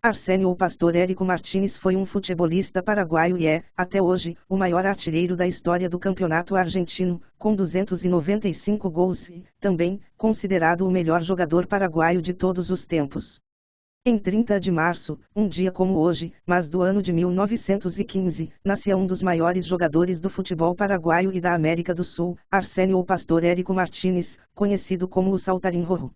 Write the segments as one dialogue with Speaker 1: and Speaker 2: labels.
Speaker 1: Arsenio o Pastor Érico Martínez foi um futebolista paraguaio e é, até hoje, o maior artilheiro da história do campeonato argentino, com 295 gols e, também, considerado o melhor jogador paraguaio de todos os tempos. Em 30 de março, um dia como hoje, mas do ano de 1915, nascia um dos maiores jogadores do futebol paraguaio e da América do Sul, Arsenio o Pastor Érico Martínez, conhecido como o Saltarín Rojo.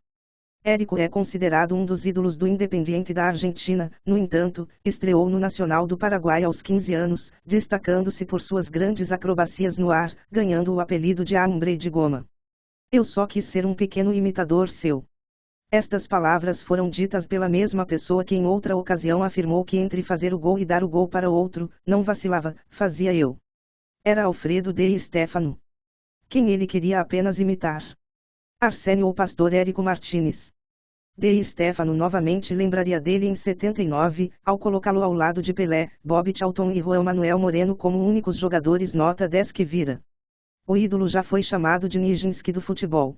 Speaker 1: Érico é considerado um dos ídolos do Independiente da Argentina, no entanto, estreou no Nacional do Paraguai aos 15 anos, destacando-se por suas grandes acrobacias no ar, ganhando o apelido de Hombre de Goma. Eu só quis ser um pequeno imitador seu. Estas palavras foram ditas pela mesma pessoa que em outra ocasião afirmou que entre fazer o gol e dar o gol para outro, não vacilava, fazia eu. Era Alfredo de Stéfano. Quem ele queria apenas imitar. Arsenio o Pastor Érico Martínez. De Stéfano novamente lembraria dele em 79, ao colocá-lo ao lado de Pelé, Bob Charlton e Juan Manuel Moreno como únicos jogadores nota 10 que vira. O ídolo já foi chamado de Nijinsky do futebol.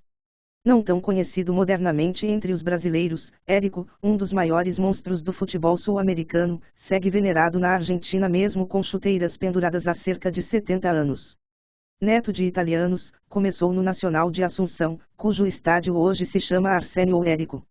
Speaker 1: Não tão conhecido modernamente entre os brasileiros, Érico, um dos maiores monstros do futebol sul-americano, segue venerado na Argentina mesmo com chuteiras penduradas há cerca de 70 anos. Neto de italianos, começou no Nacional de Assunção, cujo estádio hoje se chama Arsenio Érico.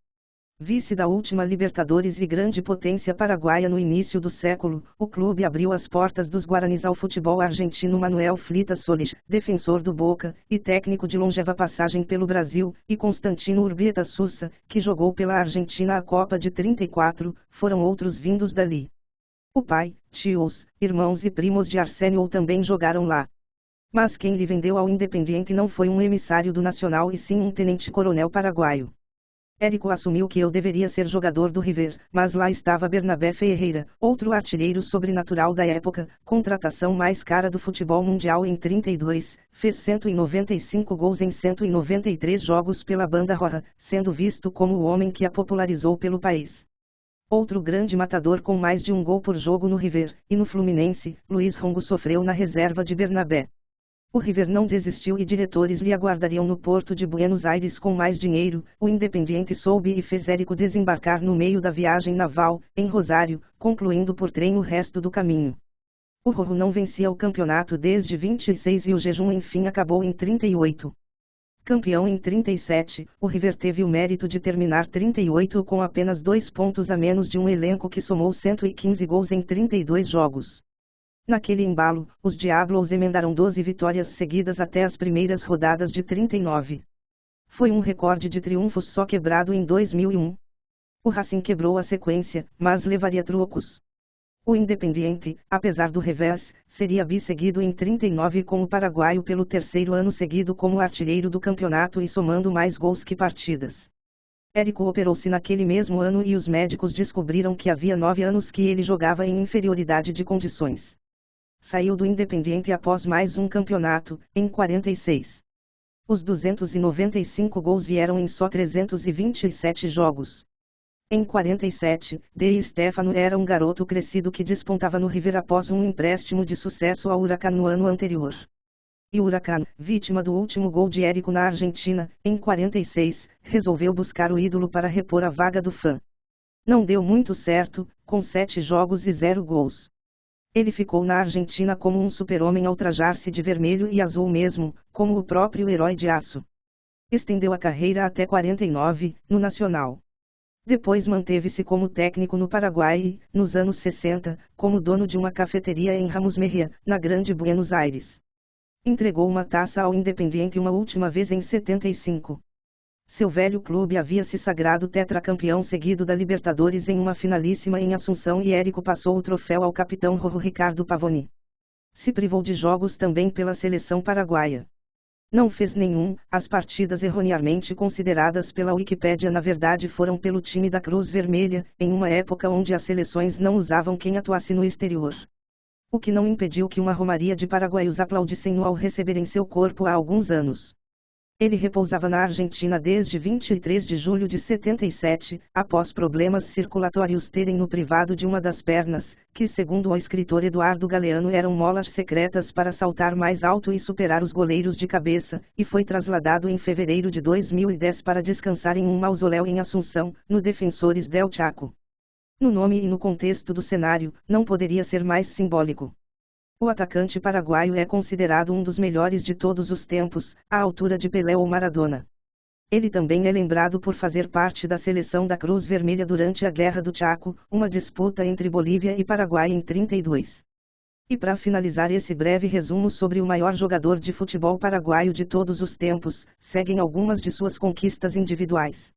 Speaker 1: Vice da última Libertadores e grande potência paraguaia no início do século, o clube abriu as portas dos Guaranis ao futebol argentino. Manuel Flita Solis, defensor do Boca, e técnico de longeva passagem pelo Brasil, e Constantino Urbieta Sousa, que jogou pela Argentina a Copa de 34, foram outros vindos dali. O pai, tios, irmãos e primos de Arsenio também jogaram lá. Mas quem lhe vendeu ao Independiente não foi um emissário do Nacional e sim um tenente-coronel paraguaio. Érico assumiu que eu deveria ser jogador do River, mas lá estava Bernabé Ferreira, outro artilheiro sobrenatural da época, contratação mais cara do futebol mundial em 32, fez 195 gols em 193 jogos pela Banda Roja, sendo visto como o homem que a popularizou pelo país. Outro grande matador com mais de um gol por jogo no River, e no Fluminense, Luiz Rongo sofreu na reserva de Bernabé. O River não desistiu e diretores lhe aguardariam no porto de Buenos Aires com mais dinheiro. O Independiente soube e fez Érico desembarcar no meio da viagem naval, em Rosário, concluindo por trem o resto do caminho. O Rojo não vencia o campeonato desde 26 e o jejum enfim acabou em 38. Campeão em 37, o River teve o mérito de terminar 38 com apenas 2 pontos a menos de um elenco que somou 115 gols em 32 jogos. Naquele embalo, os Diablos emendaram 12 vitórias seguidas até as primeiras rodadas de 39. Foi um recorde de triunfos só quebrado em 2001. O Racing quebrou a sequência, mas levaria trocos. O Independiente, apesar do revés, seria bisseguido em 39 com o paraguaio pelo terceiro ano seguido como artilheiro do campeonato e somando mais gols que partidas. Érico operou-se naquele mesmo ano e os médicos descobriram que havia 9 anos que ele jogava em inferioridade de condições. Saiu do Independiente após mais um campeonato, em 46. Os 295 gols vieram em só 327 jogos. Em 47, De Stéfano era um garoto crescido que despontava no River após um empréstimo de sucesso ao Huracan no ano anterior. E o Huracan, vítima do último gol de Érico na Argentina, em 46, resolveu buscar o ídolo para repor a vaga do fã. Não deu muito certo, com 7 jogos e 0 gols. Ele ficou na Argentina como um super-homem ao trajar-se de vermelho e azul mesmo, como o próprio herói de aço. Estendeu a carreira até 49, no Nacional. Depois manteve-se como técnico no Paraguai e, nos anos 60, como dono de uma cafeteria em Ramos Mejía, na Grande Buenos Aires. Entregou uma taça ao Independiente uma última vez em 75. Seu velho clube havia se sagrado tetracampeão seguido da Libertadores em uma finalíssima em Assunção e Érico passou o troféu ao capitão Rojo Ricardo Pavoni. Se privou de jogos também pela seleção paraguaia. Não fez nenhum, as partidas erroneamente consideradas pela Wikipédia na verdade foram pelo time da Cruz Vermelha, em uma época onde as seleções não usavam quem atuasse no exterior. O que não impediu que uma romaria de paraguaios aplaudissem-no ao receberem seu corpo há alguns anos. Ele repousava na Argentina desde 23 de julho de 77, após problemas circulatórios terem no privado de uma das pernas, que segundo o escritor Eduardo Galeano eram molas secretas para saltar mais alto e superar os goleiros de cabeça, e foi trasladado em fevereiro de 2010 para descansar em um mausoléu em Assunção, no Defensores del Chaco. No nome e no contexto do cenário, não poderia ser mais simbólico. O atacante paraguaio é considerado um dos melhores de todos os tempos, à altura de Pelé ou Maradona. Ele também é lembrado por fazer parte da seleção da Cruz Vermelha durante a Guerra do Chaco, uma disputa entre Bolívia e Paraguai em 32. E para finalizar esse breve resumo sobre o maior jogador de futebol paraguaio de todos os tempos, seguem algumas de suas conquistas individuais.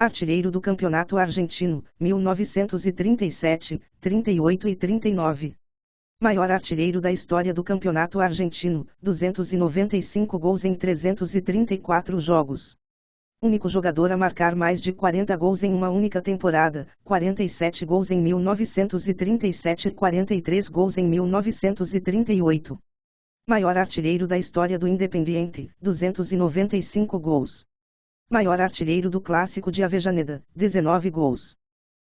Speaker 1: Artilheiro do Campeonato Argentino, 1937, 38 e 39. Maior artilheiro da história do Campeonato Argentino, 295 gols em 334 jogos. Único jogador a marcar mais de 40 gols em uma única temporada, 47 gols em 1937 e 43 gols em 1938. Maior artilheiro da história do Independiente, 295 gols. Maior artilheiro do Clássico de Avellaneda, 19 gols.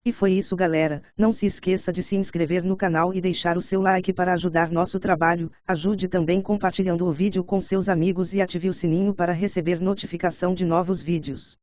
Speaker 1: E foi isso, galera. Não se esqueça de se inscrever no canal e deixar o seu like para ajudar nosso trabalho. Ajude também compartilhando o vídeo com seus amigos e ative o sininho para receber notificação de novos vídeos.